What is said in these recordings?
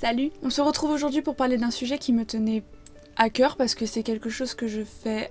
Salut! On se retrouve aujourd'hui pour parler d'un sujet qui me tenait à cœur parce que c'est quelque chose que je fais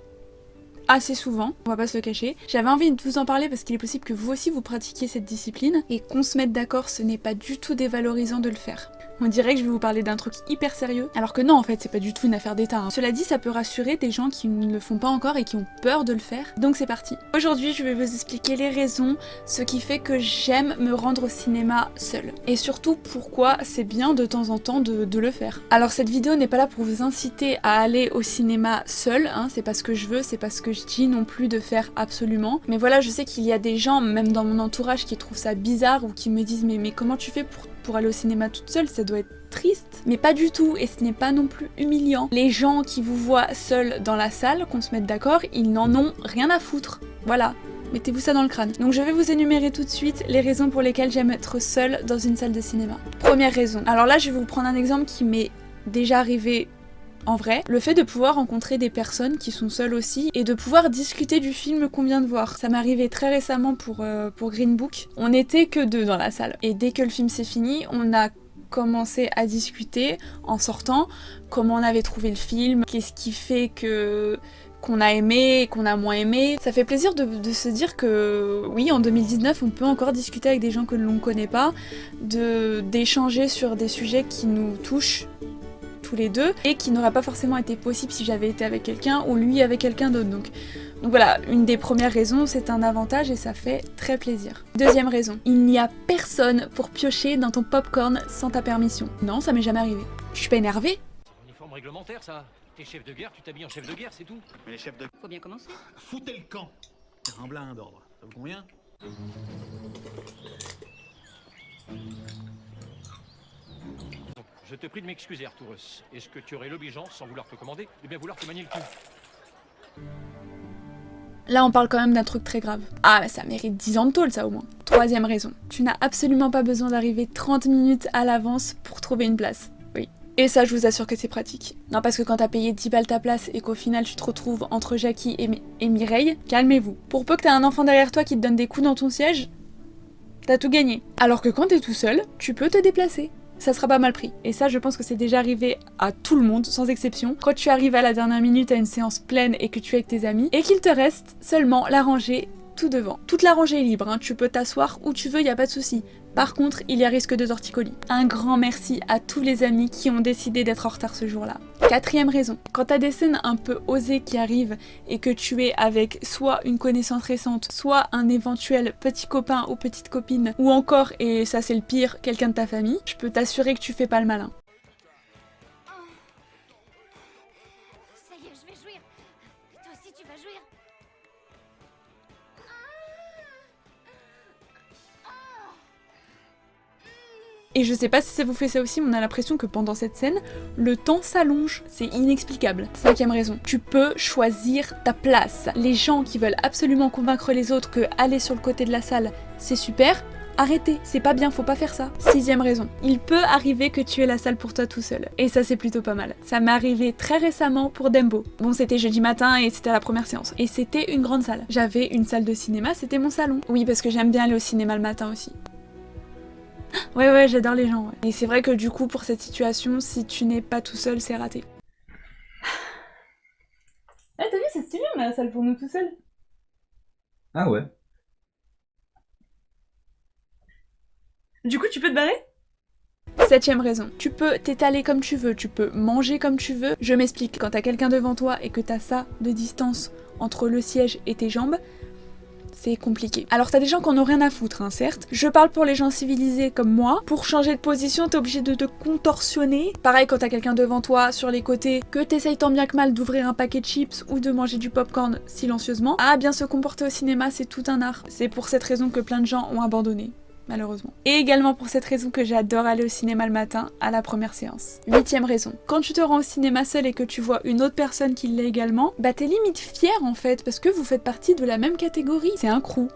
assez souvent, on va pas se le cacher. J'avais envie de vous en parler parce qu'il est possible que vous aussi vous pratiquiez cette discipline et qu'on se mette d'accord, ce n'est pas du tout dévalorisant de le faire. On dirait que je vais vous parler d'un truc hyper sérieux, alors que non, en fait, c'est pas du tout une affaire d'état. Hein. Cela dit, ça peut rassurer des gens qui ne le font pas encore et qui ont peur de le faire. Donc c'est parti. Aujourd'hui, je vais vous expliquer les raisons, ce qui fait que j'aime me rendre au cinéma seule. Et surtout, pourquoi c'est bien de temps en temps de le faire. Alors cette vidéo n'est pas là pour vous inciter à aller au cinéma seul, hein, c'est pas ce que je veux, c'est pas ce que je dis non plus de faire absolument. Mais voilà, je sais qu'il y a des gens, même dans mon entourage, qui trouvent ça bizarre ou qui me disent mais comment tu fais pour aller au cinéma toute seule, ça doit être triste. Mais pas du tout, et ce n'est pas non plus humiliant. Les gens qui vous voient seul dans la salle, qu'on se mette d'accord, ils n'en ont rien à foutre. Voilà. Mettez-vous ça dans le crâne. Donc je vais vous énumérer tout de suite les raisons pour lesquelles j'aime être seule dans une salle de cinéma. Première raison. Alors là, je vais vous prendre un exemple qui m'est déjà arrivé en vrai, le fait de pouvoir rencontrer des personnes qui sont seules aussi et de pouvoir discuter du film qu'on vient de voir. Ça m'est arrivé très récemment pour Green Book. On n'était que 2 dans la salle. Et dès que le film s'est fini, on a commencé à discuter en sortant comment on avait trouvé le film, qu'est-ce qui fait qu'on a aimé, qu'on a moins aimé. Ça fait plaisir de se dire que oui, en 2019, on peut encore discuter avec des gens que l'on ne connaît pas, d'échanger sur des sujets qui nous touchent tous les deux et qui n'aurait pas forcément été possible si j'avais été avec quelqu'un ou lui avec quelqu'un d'autre. Donc voilà, une des premières raisons, c'est un avantage et ça fait très plaisir. Deuxième raison, il n'y a personne pour piocher dans ton popcorn sans ta permission. Non, ça m'est jamais arrivé. Je suis pas énervée. C'est un uniforme réglementaire, ça. T'es chef de guerre, tu t'habilles en chef de guerre, c'est tout. Mais les chefs de... Faut bien commencer. Foutez le camp. Un blind d'ordre. Ça vous convient? Je te prie de m'excuser, Arturus. Est-ce que tu aurais l'obligeance, sans vouloir te commander, de bien vouloir te manier le cul? Là, on parle quand même d'un truc très grave. Ah, mais ça mérite 10 ans de tôle, ça, au moins. Troisième raison. Tu n'as absolument pas besoin d'arriver 30 minutes à l'avance pour trouver une place. Oui. Et ça, je vous assure que c'est pratique. Non, parce que quand t'as payé 10 balles ta place et qu'au final, tu te retrouves entre Jackie et Mireille, calmez-vous. Pour peu que t'aies un enfant derrière toi qui te donne des coups dans ton siège, t'as tout gagné. Alors que quand t'es tout seul, tu peux te déplacer. Ça sera pas mal pris. Et ça, je pense que c'est déjà arrivé à tout le monde, sans exception. Quand tu arrives à la dernière minute à une séance pleine et que tu es avec tes amis, et qu'il te reste seulement la rangée tout devant. Toute la rangée est libre, hein. Tu peux t'asseoir où tu veux, y a pas de souci. Par contre, il y a risque de torticolis. Un grand merci à tous les amis qui ont décidé d'être en retard ce jour-là. Quatrième raison, quand t'as des scènes un peu osées qui arrivent et que tu es avec soit une connaissance récente, soit un éventuel petit copain ou petite copine, ou encore, et ça c'est le pire, quelqu'un de ta famille, je peux t'assurer que tu fais pas le malin. Ça y est, je vais jouir. Toi aussi, tu vas jouir. Et je sais pas si ça vous fait ça aussi, mais on a l'impression que pendant cette scène, le temps s'allonge. C'est inexplicable. Cinquième raison, tu peux choisir ta place. Les gens qui veulent absolument convaincre les autres que aller sur le côté de la salle, c'est super, arrêtez, c'est pas bien, faut pas faire ça. Sixième raison, il peut arriver que tu aies la salle pour toi tout seul. Et ça, c'est plutôt pas mal. Ça m'est arrivé très récemment pour Dembo. Bon, c'était jeudi matin et c'était la première séance. Et c'était une grande salle. J'avais une salle de cinéma, c'était mon salon. Oui, parce que j'aime bien aller au cinéma le matin aussi. Ouais, j'adore les gens, ouais. Et c'est vrai que du coup, pour cette situation, si tu n'es pas tout seul, c'est raté. Ah, t'as vu, c'est stylé, on a la salle pour nous tout seuls. Ah ouais. Du coup, tu peux te barrer? Septième raison, tu peux t'étaler comme tu veux, tu peux manger comme tu veux. Je m'explique, quand t'as quelqu'un devant toi et que t'as ça de distance entre le siège et tes jambes, c'est compliqué. Alors t'as des gens qui en ont rien à foutre, hein, certes. Je parle pour les gens civilisés comme moi. Pour changer de position, t'es obligé de te contorsionner. Pareil quand t'as quelqu'un devant toi, sur les côtés, que t'essayes tant bien que mal d'ouvrir un paquet de chips ou de manger du popcorn silencieusement. Ah, bien se comporter au cinéma, c'est tout un art. C'est pour cette raison que plein de gens ont abandonné. Malheureusement. Et également pour cette raison que j'adore aller au cinéma le matin à la première séance. Huitième raison, quand tu te rends au cinéma seul et que tu vois une autre personne qui l'est également, bah t'es limite fier en fait, parce que vous faites partie de la même catégorie, c'est un crew.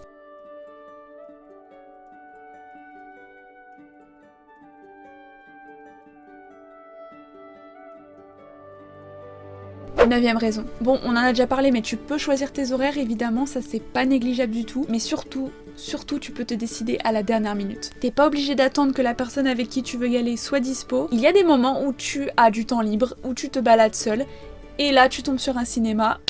Neuvième raison. Bon, on en a déjà parlé, mais tu peux choisir tes horaires, évidemment, ça c'est pas négligeable du tout. Mais surtout, surtout tu peux te décider à la dernière minute. T'es pas obligé d'attendre que la personne avec qui tu veux y aller soit dispo. Il y a des moments où tu as du temps libre, où tu te balades seul, et là tu tombes sur un cinéma,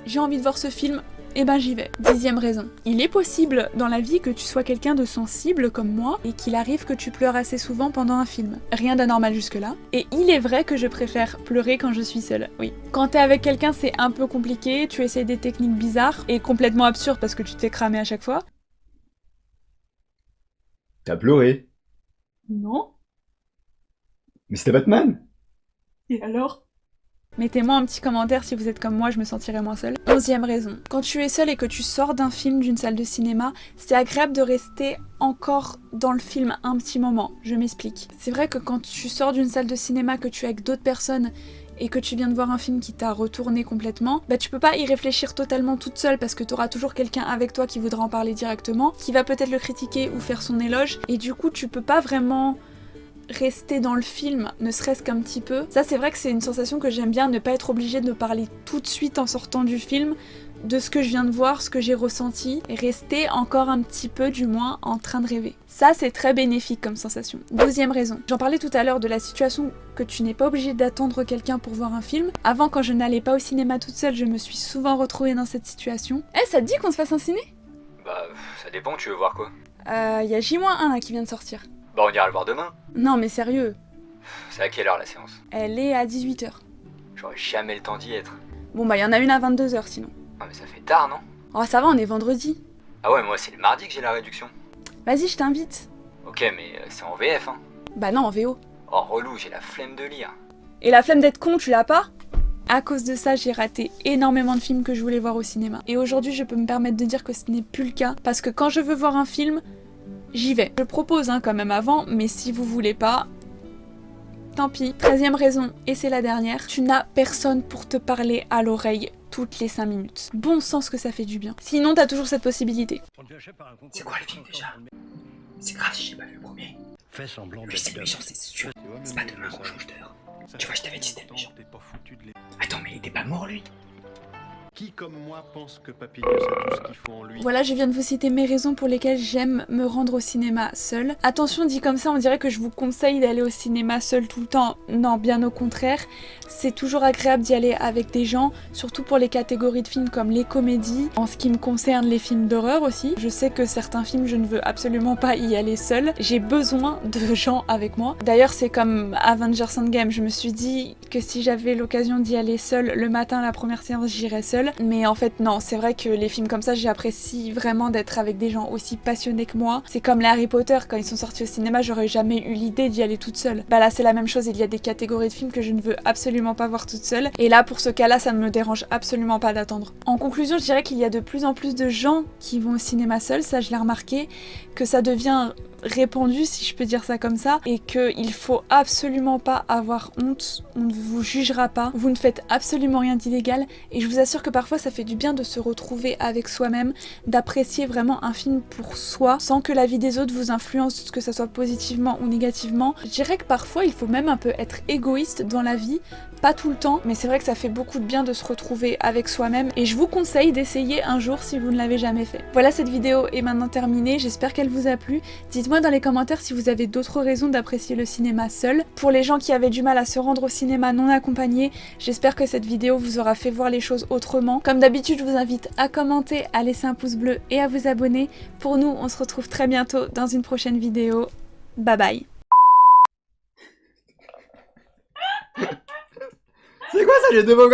j'ai envie de voir ce film, et ben j'y vais. 10e raison. Il est possible dans la vie que tu sois quelqu'un de sensible comme moi et qu'il arrive que tu pleures assez souvent pendant un film. Rien d'anormal jusque-là. Et il est vrai que je préfère pleurer quand je suis seule, oui. Quand t'es avec quelqu'un c'est un peu compliqué, tu essayes des techniques bizarres et complètement absurdes parce que tu t'es cramé à chaque fois. T'as pleuré. Non. Mais c'était Batman. Et alors ? Mettez-moi un petit commentaire si vous êtes comme moi, je me sentirais moins seule. 11e raison. Quand tu es seule et que tu sors d'un film, d'une salle de cinéma, c'est agréable de rester encore dans le film un petit moment. Je m'explique. C'est vrai que quand tu sors d'une salle de cinéma, que tu es avec d'autres personnes et que tu viens de voir un film qui t'a retourné complètement, bah tu peux pas y réfléchir totalement toute seule parce que t'auras toujours quelqu'un avec toi qui voudra en parler directement, qui va peut-être le critiquer ou faire son éloge, et du coup tu peux pas vraiment rester dans le film, ne serait-ce qu'un petit peu. Ça c'est vrai que c'est une sensation que j'aime bien, ne pas être obligée de parler tout de suite en sortant du film de ce que je viens de voir, ce que j'ai ressenti, et rester encore un petit peu du moins en train de rêver. Ça c'est très bénéfique comme sensation. 12e raison. J'en parlais tout à l'heure de la situation que tu n'es pas obligé d'attendre quelqu'un pour voir un film. Avant, quand je n'allais pas au cinéma toute seule, je me suis souvent retrouvée dans cette situation. Eh, ça te dit qu'on se fasse un ciné ? Bah, ça dépend, tu veux voir quoi? Y a J-1 là qui vient de sortir. Bah, on ira le voir demain. Non mais sérieux. C'est à quelle heure la séance? Elle est à 18h. J'aurais jamais le temps d'y être. Bon bah y en a une à 22h sinon. Ah, mais ça fait tard, non? Oh ça va, on est vendredi. Ah ouais, moi c'est le mardi que j'ai la réduction. Vas-y, je t'invite. Ok, mais c'est en VF, hein. Bah non, en VO. Oh, relou, j'ai la flemme de lire. Et la flemme d'être con, tu l'as pas ? À cause de ça, j'ai raté énormément de films que je voulais voir au cinéma. Et aujourd'hui, je peux me permettre de dire que ce n'est plus le cas, parce que quand je veux voir un film, j'y vais. Je propose quand même avant, mais si vous voulez pas, tant pis. 13e raison, et c'est la dernière, tu n'as personne pour te parler à l'oreille toutes les 5 minutes. Bon sens que ça fait du bien. Sinon, t'as toujours cette possibilité. C'est quoi le film déjà? C'est grave si j'ai pas vu le premier. Fais semblant Lui c'est le méchant, c'est sûr. C'est pas demain qu'on change d'heure. Tu vois, je t'avais dit c'était le méchant. Attends, mais il était pas mort lui? Qui comme moi pense que Papillon a tout ce qu'il faut en lui? Voilà, je viens de vous citer mes raisons pour lesquelles j'aime me rendre au cinéma seule. Attention, dit comme ça, on dirait que je vous conseille d'aller au cinéma seul tout le temps. Non, bien au contraire. C'est toujours agréable d'y aller avec des gens, surtout pour les catégories de films comme les comédies. En ce qui me concerne, les films d'horreur aussi. Je sais que certains films, je ne veux absolument pas y aller seule. J'ai besoin de gens avec moi. D'ailleurs, c'est comme Avengers Endgame. Je me suis dit que si j'avais l'occasion d'y aller seule le matin à la première séance, j'irais seule. Mais en fait non, c'est vrai que les films comme ça, j'apprécie vraiment d'être avec des gens aussi passionnés que moi. C'est comme les Harry Potter, quand ils sont sortis au cinéma, j'aurais jamais eu l'idée d'y aller toute seule. Bah là c'est la même chose, il y a des catégories de films que je ne veux absolument pas voir toute seule. Et là pour ce cas-là, ça ne me dérange absolument pas d'attendre. En conclusion, je dirais qu'il y a de plus en plus de gens qui vont au cinéma seuls, ça je l'ai remarqué, que ça devient répandu si je peux dire ça comme ça, et qu'il faut absolument pas avoir honte, on ne vous jugera pas, vous ne faites absolument rien d'illégal, et je vous assure que parfois ça fait du bien de se retrouver avec soi-même, d'apprécier vraiment un film pour soi, sans que la vie des autres vous influence, que ça soit positivement ou négativement. Je dirais que parfois il faut même un peu être égoïste dans la vie, pas tout le temps, mais c'est vrai que ça fait beaucoup de bien de se retrouver avec soi-même, et je vous conseille d'essayer un jour si vous ne l'avez jamais fait. Voilà, cette vidéo est maintenant terminée, j'espère qu'elle vous a plu. Dites-moi dans les commentaires si vous avez d'autres raisons d'apprécier le cinéma seul. Pour les gens qui avaient du mal à se rendre au cinéma non accompagnés, j'espère que cette vidéo vous aura fait voir les choses autrement. Comme d'habitude, je vous invite à commenter, à laisser un pouce bleu et à vous abonner. Pour nous, on se retrouve très bientôt dans une prochaine vidéo. Bye bye. C'est quoi ça, les deux mots?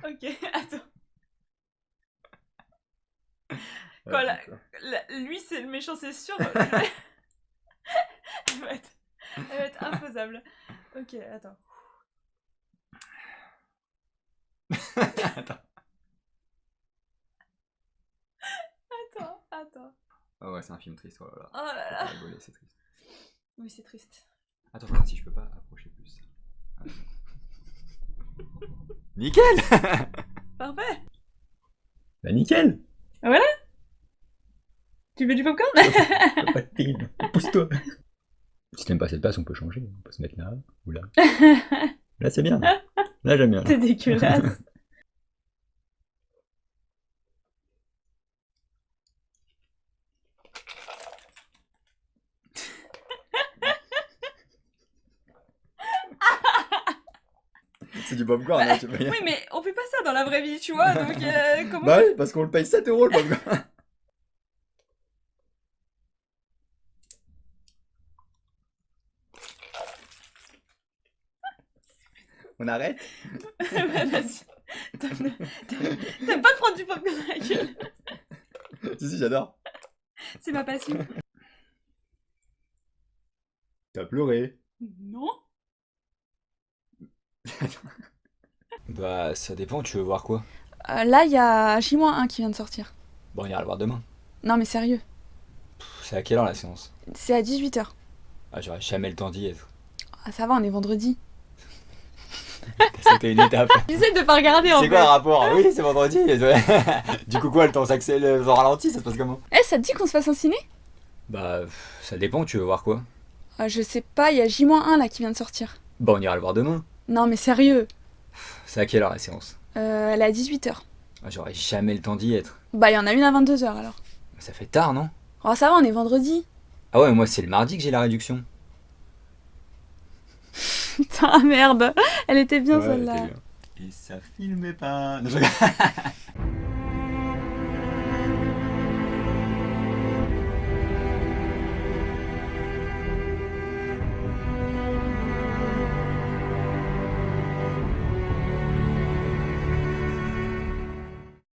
Ok, attends. Quoi, lui c'est le méchant, c'est sûr. Elle va être infaisable. Ok, attends. Attends. Attends. Ah ouais, c'est un film triste, oh là là. Oh là là. Faut pas rigoler, c'est triste. Oui, c'est triste. Attends, je regarde si je peux pas approcher plus. Ah, nickel. Parfait. Bah nickel. Voilà. Tu veux du popcorn? Pas de film. Pousse-toi. Si t'aimes pas cette place, on peut changer. On peut se mettre là ou là. Là, c'est bien. Là, j'aime bien. T'es dégueulasse. C'est du popcorn, hein, tu peux Oui, mais on fait pas ça dans la vraie vie, tu vois, donc comment... Bah oui, parce qu'on le paye 7 € le popcorn. On arrête? Bah, vas-y. T'aimes pas prendre du popcorn dans la gueule? Si, j'adore. C'est ma passion. T'as pleuré. Non. Bah, ça dépend, tu veux voir quoi? Là, il y a J-1 qui vient de sortir. Bon, on ira le voir demain. Non, mais sérieux. C'est à quelle heure la séance? C'est à 18h. Ah, j'aurais jamais le temps d'y être. Ah, ça va, on est vendredi. C'était une étape. J'essaie de pas regarder en fait. C'est quoi le rapport? Oui, c'est vendredi. Du coup, quoi, le temps s'accélère, le temps ralentit, ça se passe comment? Eh, ça te dit qu'on se fasse un ciné? Bah, ça dépend, tu veux voir quoi? Je sais pas, il y a J-1 là qui vient de sortir. Bah, on ira le voir demain. Non, mais sérieux. C'est à quelle heure la séance? Elle est à 18h. Ah, j'aurais jamais le temps d'y être. Bah, il y en a une à 22h alors. Ça fait tard, non? Oh, ça va, on est vendredi. Ah ouais, moi, c'est le mardi que j'ai la réduction. Putain, merde. Elle était bien Ouais, celle-là. t'es bien. Et ça filmait pas. Non, je...